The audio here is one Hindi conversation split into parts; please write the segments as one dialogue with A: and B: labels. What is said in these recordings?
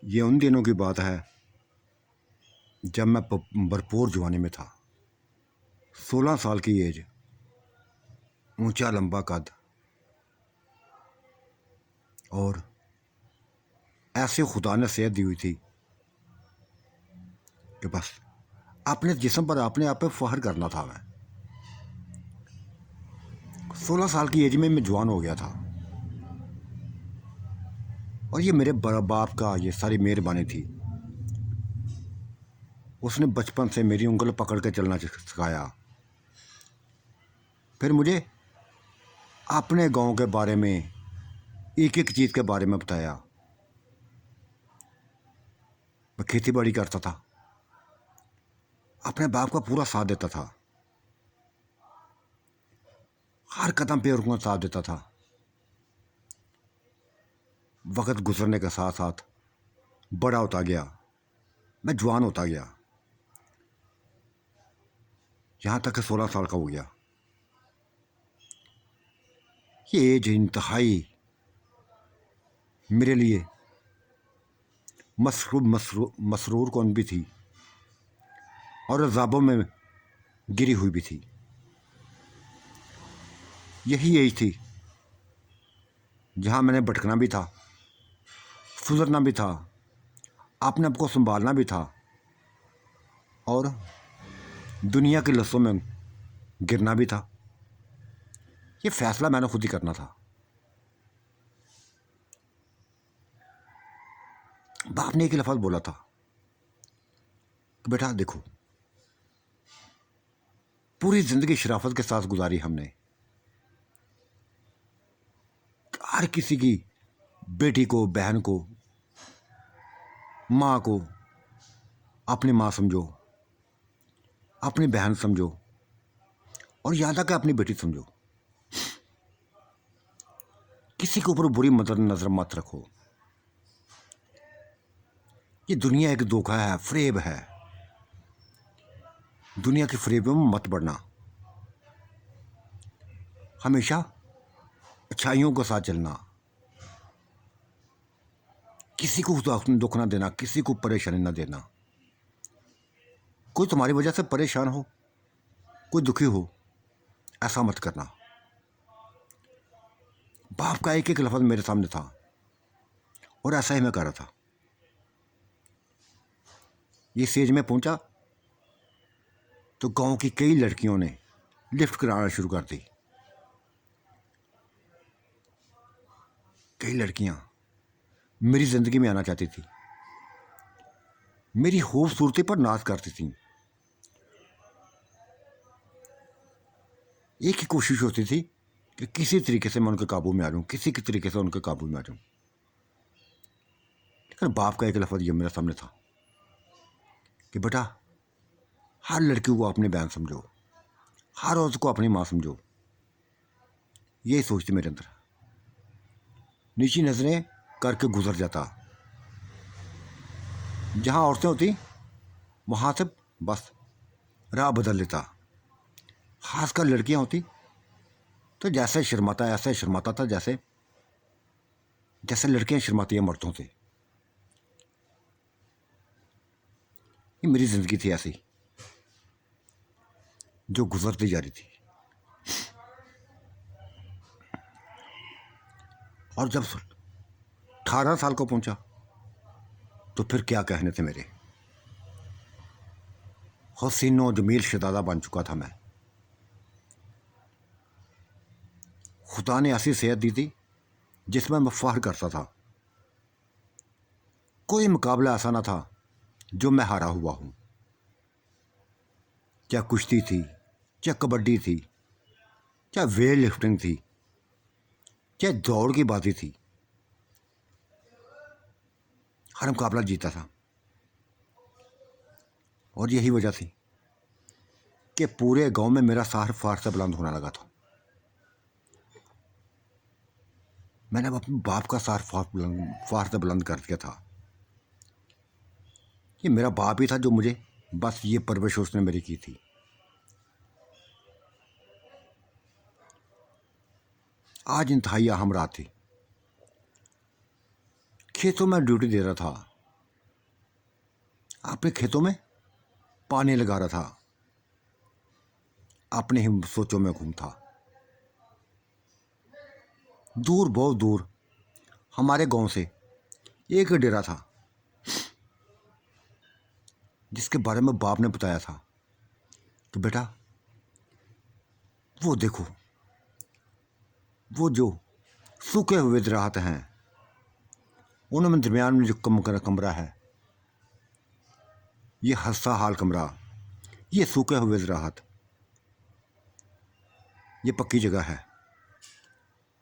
A: ये उन दिनों की बात है जब मैं भरपूर जवानी में था। 16 साल की एज, ऊंचा लंबा कद, और ऐसे खुदा ने सेहत दी हुई थी कि बस अपने जिस्म पर अपने आप पे फख्र करना था। मैं 16 साल की एज में मैं जवान हो गया था, और ये मेरे बड़ा बाप का ये सारी मेहरबानी थी। उसने बचपन से मेरी उंगल पकड़ के चलना सिखाया। फिर मुझे अपने गांव के बारे में, एक एक चीज़ के बारे में बताया। मैं खेती बाड़ी करता था, अपने बाप का पूरा साथ देता था, हर कदम पे उनका साथ देता था। वक्त गुजरने के साथ साथ बड़ा होता गया, मैं जवान होता गया, यहाँ तक कि 16 साल का हो गया। ये एज इंतहाई मेरे लिए मसरूर कौन भी थी, और अजाबों में गिरी हुई भी थी। यही एज थी जहाँ मैंने भटकना भी था, सुधरना भी था, अपने आप को संभालना भी था, और दुनिया के लफ्ज़ों में गिरना भी था। ये फैसला मैंने खुद ही करना था। बाप ने एक लफ्ज़ बोला था कि बेटा देखो, पूरी ज़िंदगी शराफत के साथ गुजारी हमने। हर किसी की बेटी को, बहन को, माँ को अपनी माँ समझो, अपनी बहन समझो, और यहाँ तक अपनी बेटी समझो। किसी के ऊपर बुरी नज़र मत रखो। ये दुनिया एक धोखा है, फ्रेब है। दुनिया की फ्रेब में मत बढ़ना। हमेशा अच्छाइयों के साथ चलना, किसी को दुख ना देना, किसी को परेशानी ना देना। कोई तुम्हारी वजह से परेशान हो, कोई दुखी हो, ऐसा मत करना। बाप का एक एक लफ्ज़ मेरे सामने था, और ऐसा ही मैं कर रहा था। ये स्टेज में पहुंचा तो गांव की कई लड़कियों ने लिफ्ट कराना शुरू कर दी। कई लड़कियां मेरी ज़िंदगी में आना चाहती थी, मेरी खूबसूरती पर नाज करती थी। एक ही कोशिश होती थी कि किसी तरीके से मैं उनके काबू में आ जाऊँ, किसी के तरीके से उनके काबू में आ जाऊँ। लेकिन बाप का एक लफ्ज़ ये मेरे सामने था कि बेटा, हर लड़की को अपनी बहन समझो, हर औरत को अपनी माँ समझो। यही सोचती मेरे अंदर, नीची नज़रें करके गुजर जाता। जहाँ औरतें होती वहाँ से बस राह बदल लेता। खासकर लड़कियाँ होती तो जैसे शर्माता, ऐसे शर्माता था जैसे जैसे लड़कियाँ शर्माती हैं मर्दों से। ये मेरी ज़िंदगी थी ऐसी, जो गुजरती जा रही थी। और जब 18 साल को पहुंचा तो फिर क्या कहने थे मेरे। हसीनो जमील शहजादा बन चुका था मैं। खुदा ने ऐसी सेहत दी थी जिसमें मैं फख्र करता था। कोई मुकाबला ऐसा ना था जो मैं हारा हुआ हूँ। चाहे कुश्ती थी, चाहे कबड्डी थी, चाहे वेट लिफ्टिंग थी, चाहे दौड़ की बाजी थी, हर मुकाबला जीता था। और यही वजह थी कि पूरे गांव में मेरा सर फार से बुलंद होने लगा था। मैंने अपने बाप का सर फार से बुलंद कर दिया था। ये मेरा बाप ही था जो मुझे, बस ये परवरिश उसने मेरी की थी। आज इंतहाई अहम रात थी। खेतों में ड्यूटी दे रहा था, अपने खेतों में पानी लगा रहा था, अपने ही सोचों में घूम था। दूर, बहुत दूर हमारे गांव से एक डेरा था जिसके बारे में बाप ने बताया था कि बेटा वो देखो, वो जो सूखे हुए दराहत हैं, उनमें दरमियान में जो कमरा है, ये हंसा हाल कमरा, ये सूखे हुए दराहत, ये पक्की जगह है,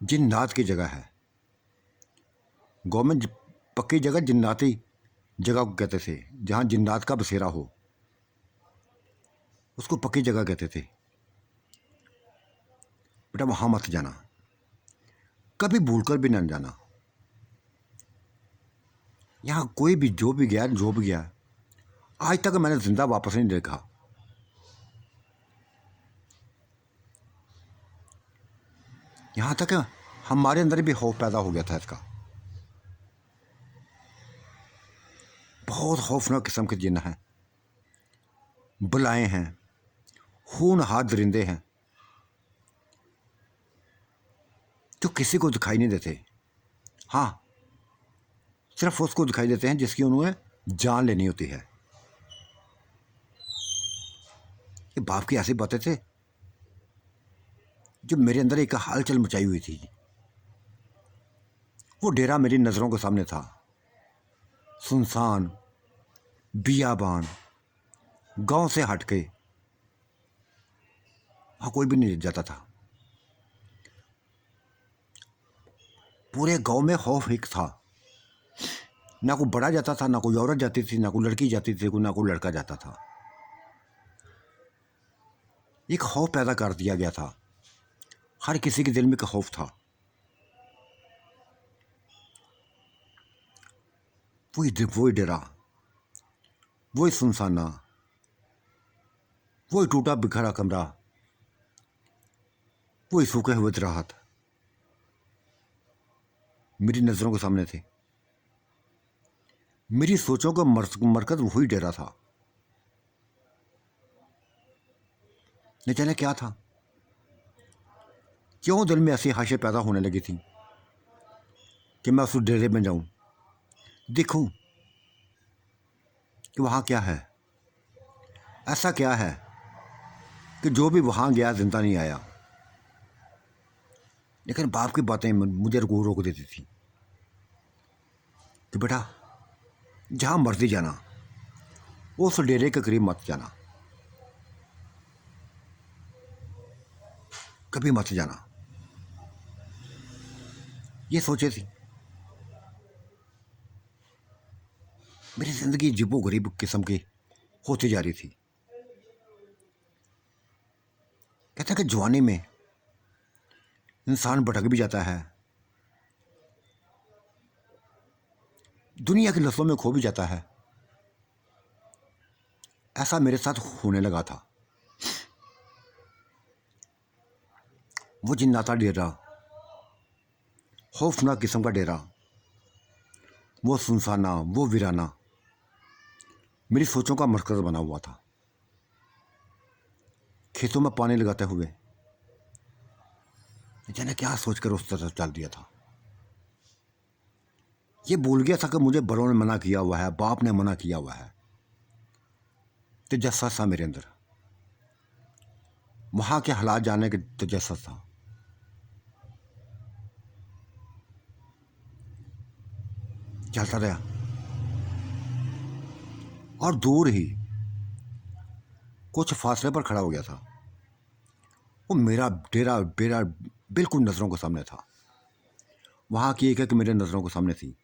A: जिन्नात की जगह है। गवर्नमेंट पक्की जगह जिन्नाती जगह को कहते थे, जहाँ जिन्नात का बसेरा हो उसको पक्की जगह कहते थे। बेटा वहाँ मत जाना, कभी भूलकर भी न जाना। यहाँ कोई भी जो भी गया, आज तक मैंने जिंदा वापस नहीं देखा। यहाँ तक हमारे अंदर भी खौफ पैदा हो गया था इसका। बहुत खौफनाक किस्म के जिन्न हैं, बलाएं हैं, खूनहार दरिंदे हैं जो किसी को दिखाई नहीं देते। हाँ, सिर्फ उसको दिखाई देते हैं जिसकी उन्होंने जान लेनी होती है। ये बाप की ऐसी बातें थे जो मेरे अंदर एक हलचल मचाई हुई थी। वो डेरा मेरी नज़रों के सामने था, सुनसान, बियाबान, गांव से हटके, वहाँ कोई भी नहीं जाता था। पूरे गांव में खौफ एक था, ना कोई बड़ा जाता था, ना कोई औरत जाती थी, ना कोई लड़की जाती थी, ना कोई लड़का जाता था। एक खौफ पैदा कर दिया गया था, हर किसी के दिल में एक खौफ था। वही डेरा, वही सुनसाना, वही टूटा बिखरा कमरा, वही सूखे हुए दराहत मेरी नज़रों के सामने थे। मेरी सोचों का मरकज वही डेरा था। न जाने क्या था, क्यों दिल में ऐसी ख्वाहिशें पैदा होने लगी थी कि मैं उस डेरे में जाऊं, देखूं कि वहाँ क्या है, ऐसा क्या है कि जो भी वहाँ गया जिंदा नहीं आया। लेकिन बाप की बातें मुझे रोक देती थी कि बेटा जहाँ मर्जी जाना, उस डेरे के करीब मत जाना, कभी मत जाना। ये सोचे थी। मेरी ज़िंदगी अजीबो गरीब किस्म की होती जा रही थी। कहते हैं कि जवानी में इंसान भटक भी जाता है, दुनिया की नस्लों में खो भी जाता है। ऐसा मेरे साथ होने लगा था। वो जिन्नाता डेरा, खौफनाक किस्म का डेरा, वो सुनसाना, वो वीराना मेरी सोचों का मरकज बना हुआ था। खेतों में पानी लगाते हुए जाने क्या सोचकर उस तरफ चल दिया था। ये भूल गया था कि मुझे बड़ों ने मना किया हुआ है, बाप ने मना किया हुआ है। तजस्सुस था मेरे अंदर, वहाँ के हालात जानने के तजस्सुस था। चलता रहा और दूर ही कुछ फासले पर खड़ा हो गया था। वो मेरा डेरा बेरा बिल्कुल नज़रों के सामने था। वहाँ की एक मेरे नज़रों के सामने थी,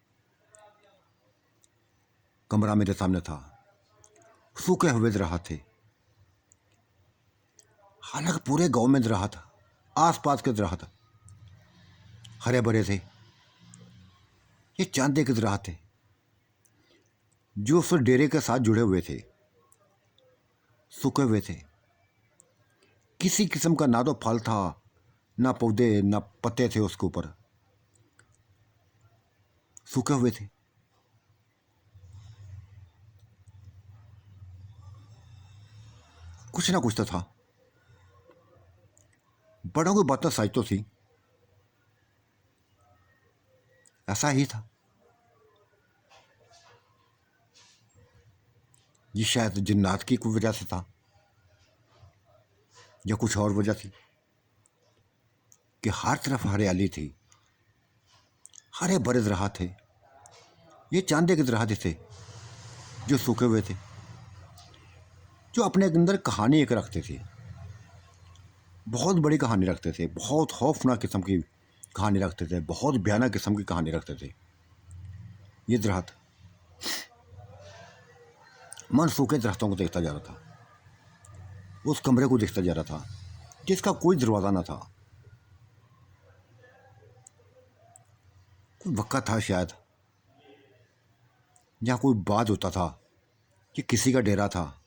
A: कमरा मेरे सामने था, सूखे हुए दराहत थे। हालांकि पूरे गांव में दराहत, आसपास के दराहत हरे भरे थे। ये चांदे के दराहत थे जो उस डेरे के साथ जुड़े हुए थे, सूखे हुए थे। किसी किस्म का ना तो फल था, ना पौधे, ना पत्ते थे उसके ऊपर, सूखे हुए थे। कुछ ना कुछ तो था। बड़ों की बातें सच तो थी, ऐसा ही था। ये शायद जिन्नात की कोई वजह से था या कुछ और वजह थी कि हर तरफ हरियाली थी, हरे भरे दरख्त थे। ये चांदे के दरख्त थे जो सूखे हुए थे, जो अपने अंदर कहानी एक रखते थे, बहुत बड़ी कहानी रखते थे, बहुत खौफनाक किस्म की कहानी रखते थे, बहुत भयानक किस्म की कहानी रखते थे। ये दरख्त, मन सूखे दरख्तों को देखता जा रहा था, उस कमरे को देखता जा रहा था जिसका कोई दरवाज़ा ना था। कोई वक़्त था शायद जहाँ कोई बात होता था कि किसी का डेरा था,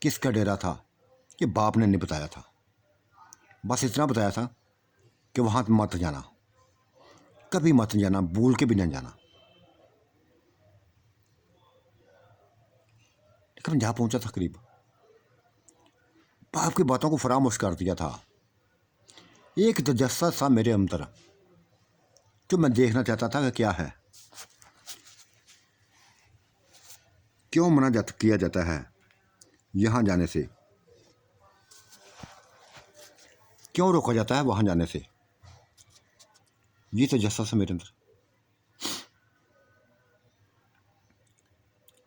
A: किसका डेरा था, ये बाप ने नहीं बताया था। बस इतना बताया था कि वहाँ मत जाना, कभी मत जाना, भूल के भी नहीं जाना। लेकिन जहाँ पहुँचा था करीब, बाप की बातों को फरामोश कर दिया था। एक तजस्सा सा मेरे अंदर जो मैं देखना चाहता था कि क्या है, क्यों मना किया जाता है यहाँ जाने से, क्यों रोका जाता है वहाँ जाने से। ये तजस्सा सा मेरे अंदर।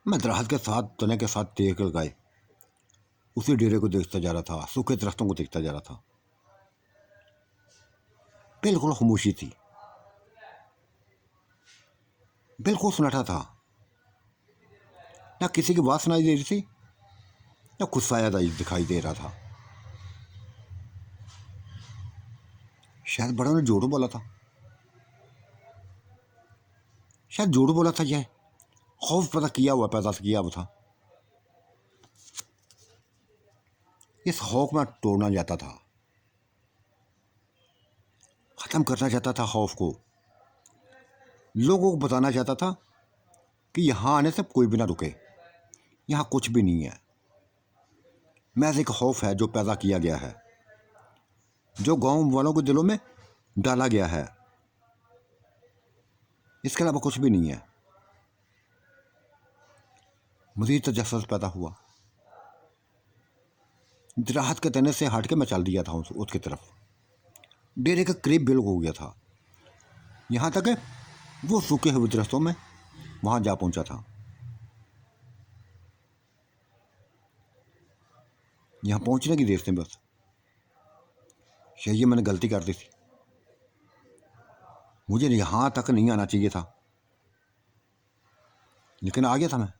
A: मैं दरख्त के साथ, तने के साथ देख लगाए उसी डेरे को देखता जा रहा था, सूखे दरख्तों को देखता जा रहा था। बिल्कुल खामोशी थी, बिल्कुल सन्नाटा था। ना किसी की बात सुनाई दे रही थी, ना कुछ साया दिखाई दे रहा था। शायद बड़ों ने झूठ बोला था, शायद झूठ बोला था। यह खौफ पैदा किया हुआ था। इस खौफ में तोड़ना चाहता था, ख़त्म करना चाहता था खौफ को। लोगों को बताना चाहता था कि यहाँ आने से कोई भी ना रुके, यहाँ कुछ भी नहीं है। महज एक खौफ है जो पैदा किया गया है, जो गांव वालों के दिलों में डाला गया है, इसके अलावा कुछ भी नहीं है। मज़ीद तजस्सुस पैदा हुआ। दरख्त के तने से हट के मैं चल दिया था उसकी तरफ। डेरे के करीब बिल्कुल हो गया था, यहाँ तक वो सूखे हुए दरख्तों में वहाँ जा पहुँचा था। यहाँ पहुँचने की देर से बस ये मैंने गलती कर दी थी। मुझे यहाँ तक नहीं आना चाहिए था, लेकिन आ गया था। मैं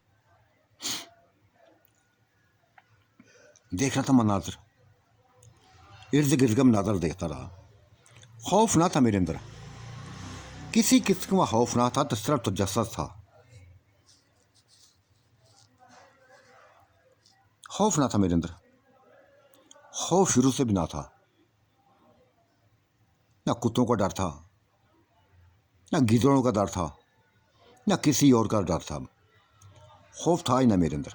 A: देख रहा था मनाजर, इर्द गिर्द का मनाजर देखता रहा। खौफ ना था मेरे अंदर, किसी किस्म का खौफ ना था, तो सिर्फ तजस्सुस था। खौफ ना था मेरे अंदर, खौफ शुरू से भी ना था। ना कुत्तों का डर था, ना गिदड़ों का डर था, ना किसी और का डर था। खौफ था ही ना मेरे अंदर।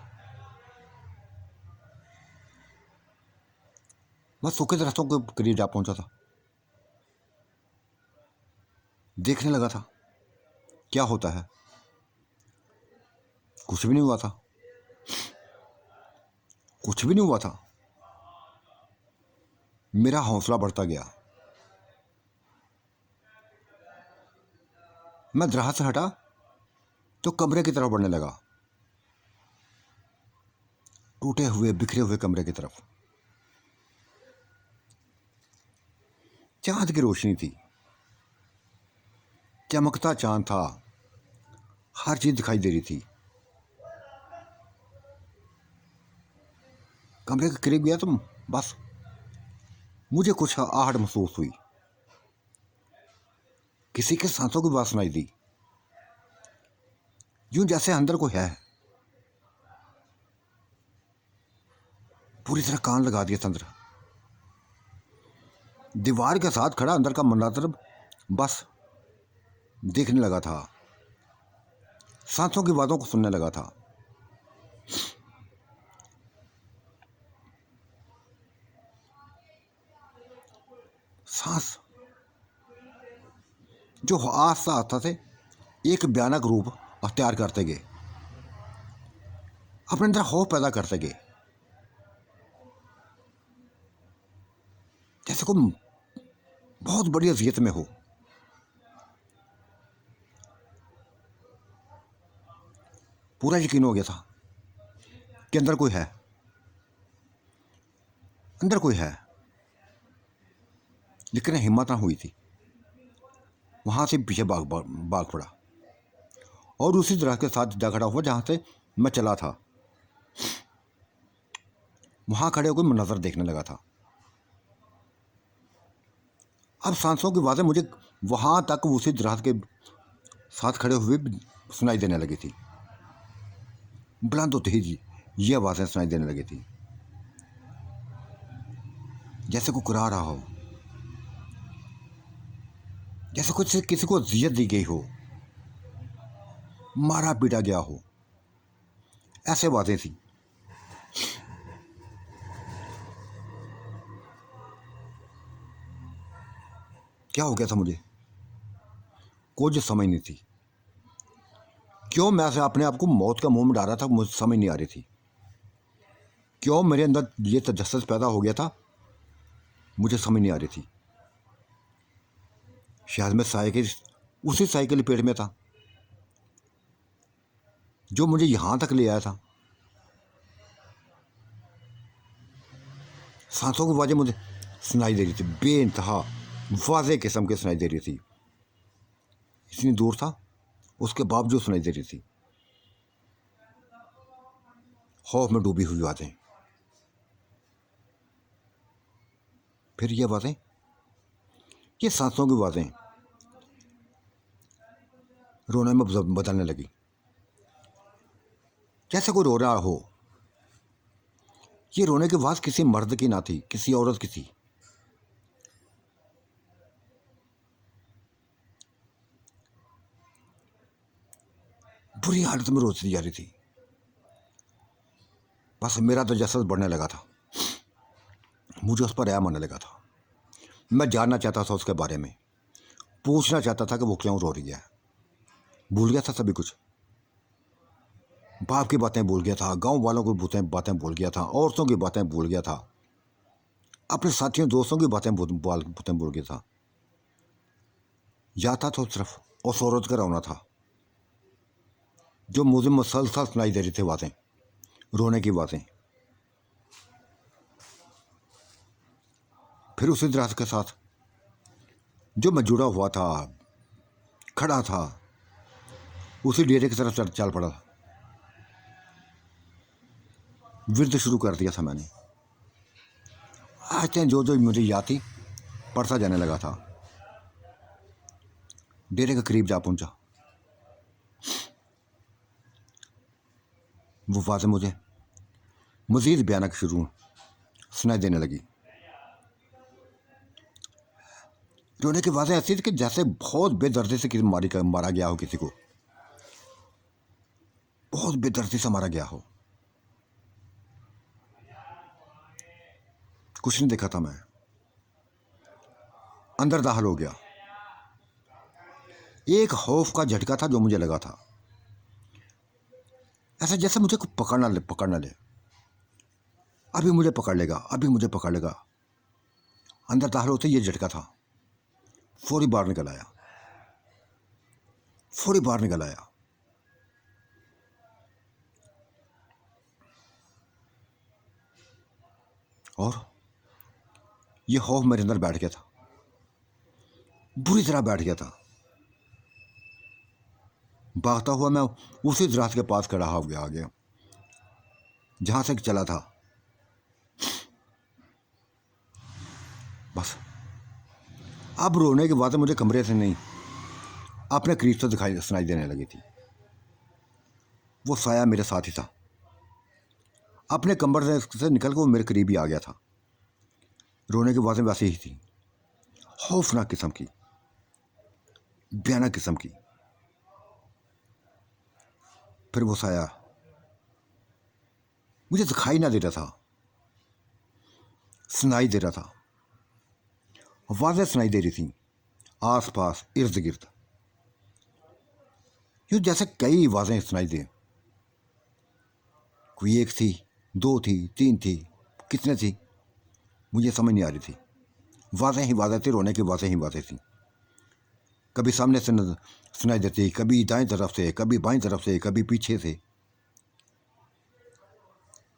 A: मैं सूखे दरख्तों के करीब जा पहुंचा था, देखने लगा था क्या होता है। कुछ भी नहीं हुआ था, कुछ भी नहीं हुआ था। मेरा हौसला बढ़ता गया। मैं दरख्त से हटा तो कमरे की तरफ बढ़ने लगा, टूटे हुए बिखरे हुए कमरे की तरफ। चांद की रोशनी थी, चमकता चांद था, हर चीज दिखाई दे रही थी। कमरे के करीब गया तो बस मुझे कुछ आहट महसूस हुई। किसी के सांसों की आवाज सुनाई दी, यूं जैसे अंदर कोई है। पूरी तरह कान लगा दिया था अंदर। दीवार के साथ खड़ा अंदर का मंजर बस देखने लगा था, सांसों की बातों को सुनने लगा था। सांस जो आस्ता आस्ता से एक भयानक रूप अख्तियार करते गए, अपने अंदर खौफ पैदा करते गए, जैसे कोई बहुत बड़ी अजियत में हो। पूरा यकीन हो गया था कि अंदर कोई है, अंदर कोई है, लेकिन हिम्मत ना हुई थी। वहां से पीछे भाग पड़ा और उसी तरह के साथ जा खड़ा हुआ जहां से मैं चला था। वहां खड़े होकर मैं नजर देखने लगा था। अब सांसों की आवाज़ें मुझे वहां तक उसी तरह के साथ खड़े हुए सुनाई देने लगी थी। बुलंद होते ही ये आवाज़ें सुनाई देने लगी थी, जैसे कोई कुरा रहा हो, जैसे कुछ किसी को अजियत दी गई हो, मारा पीटा गया हो, ऐसे आवाज़ें थी। क्या हो गया था मुझे कुछ समझ नहीं थी। क्यों मैं से अपने आप को मौत का मुंह में डाल रहा था, मुझे समझ नहीं आ रही थी। क्यों मेरे अंदर ये तजस्सुस पैदा हो गया था, मुझे समझ नहीं आ रही थी। शायद मैं उसी साई के लपेट में था जो मुझे यहां तक ले आया था। सांसों की आवाज़ें मुझे सुनाई दे रही थी, बेइंतहा वाज़ेह किस्म के सुनाई दे रही थी। इतनी दूर था, उसके बावजूद सुनाई दे रही थी। खौफ में डूबी हुई आवाज़ें। फिर ये आवाज़ें, ये सांसों की आवाज़ें रोने में बदलने लगी, जैसे कोई रो रहा हो। ये रोने की आवाज़ किसी मर्द की ना थी, किसी औरत की थी। बुरी हालत में रोती जा रही थी। बस मेरा तजस्सुस बढ़ने लगा था, मुझे उस पर रहम आने लगा था। मैं जानना चाहता था उसके बारे में, पूछना चाहता था कि वो क्यों रो रही है। भूल गया था सभी कुछ, बाप की बातें भूल गया था, गांव वालों की बातें भूल गया था, औरतों की बातें भूल गया था, अपने साथियों दोस्तों की बातें भूल गया था। जाता तो सिर्फ उस औरत का रोना था जो मुझे मुसलसल सुनाई दे रही थी, बातें, रोने की बातें। फिर उसी दराज के साथ जो मैं जुड़ा हुआ था, खड़ा था, उसी डेरे की तरफ चल पड़ा। विरद शुरू कर दिया था मैंने। आज जो जो मुझे याद थी पढ़ता जाने लगा था। डेरे के करीब जा पहुंचा। वो आवाज़ें मुझे मजीद भयानक शुरू सुनाई देने लगी। रोने की आवाज़ें ऐसी थी कि जैसे बहुत बेदर्दी से किसी मारा गया हो, किसी को बहुत बेदर्दी से मारा गया हो। कुछ नहीं देखा था मैं, अंदर दाखिल हो गया। एक खौफ का झटका था जो मुझे लगा था, ऐसा जैसे मुझे कुछ पकड़ ना ले, अभी मुझे पकड़ लेगा, अभी मुझे पकड़ लेगा। अंदर दाखिल होते ये झटका था, फौरी बाहर निकल आया, फौरी बाहर निकल आया। और ये खौफ मेरे अंदर बैठ गया था, बुरी तरह बैठ गया था। भागता हुआ मैं उसी दराज के पास खड़ा हो गया, आ गया जहां से चला था। बस अब रोने की बातें मुझे कमरे से नहीं, अपने करीब से सुनाई देने लगी थी। वो साया मेरे साथ ही था, अपने कमरे से निकल कर वो मेरे करीब ही आ गया था। रोने की बातें वैसी ही थी, खौफनाक किस्म की, भयानक किस्म की। फिर वो साया मुझे दिखाई ना दे रहा था, सुनाई दे रहा था। आवाज़ें सुनाई दे रही थीं आस पास इर्द गिर्द, यूँ जैसे कई आवाज़ें सुनाई दे। कोई एक थी, दो थी, तीन थी, कितने थी मुझे समझ नहीं आ रही थी। आवाज़ें ही आवाज़ें थी, रोने की आवाज़ें ही आवाज़ें थी। कभी सामने से सुनाई देती, कभी दाएं तरफ से, कभी बाएं तरफ से, कभी पीछे से,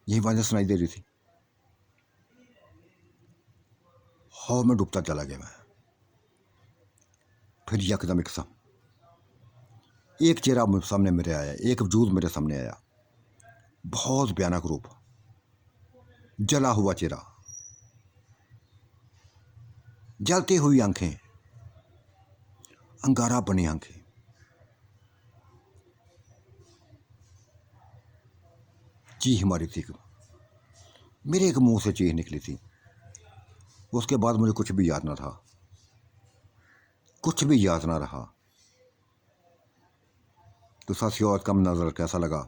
A: यही आवाज़ें सुनाई दे रही थी। हवा में डूबता चला गया मैं। फिर यकदम एक चेहरा सामने मेरे आया, एक वजूद मेरे सामने आया, बहुत भयानक रूप, जला हुआ चेहरा, जलती हुई आंखें, अंगारा बनी आंखें। चीख मारी थी, मेरे एक मुंह से चीख निकली थी। उसके बाद मुझे कुछ भी याद ना था, कुछ भी याद ना रहा। तो साथियों, आज का नज़र कैसा लगा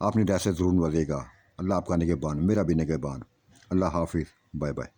A: आपने ऐसे ज़रूर बताइएगा। अल्लाह आपका निगहबान, मेरा भी निगहबान। अल्लाह हाफिज़, बाय बाय।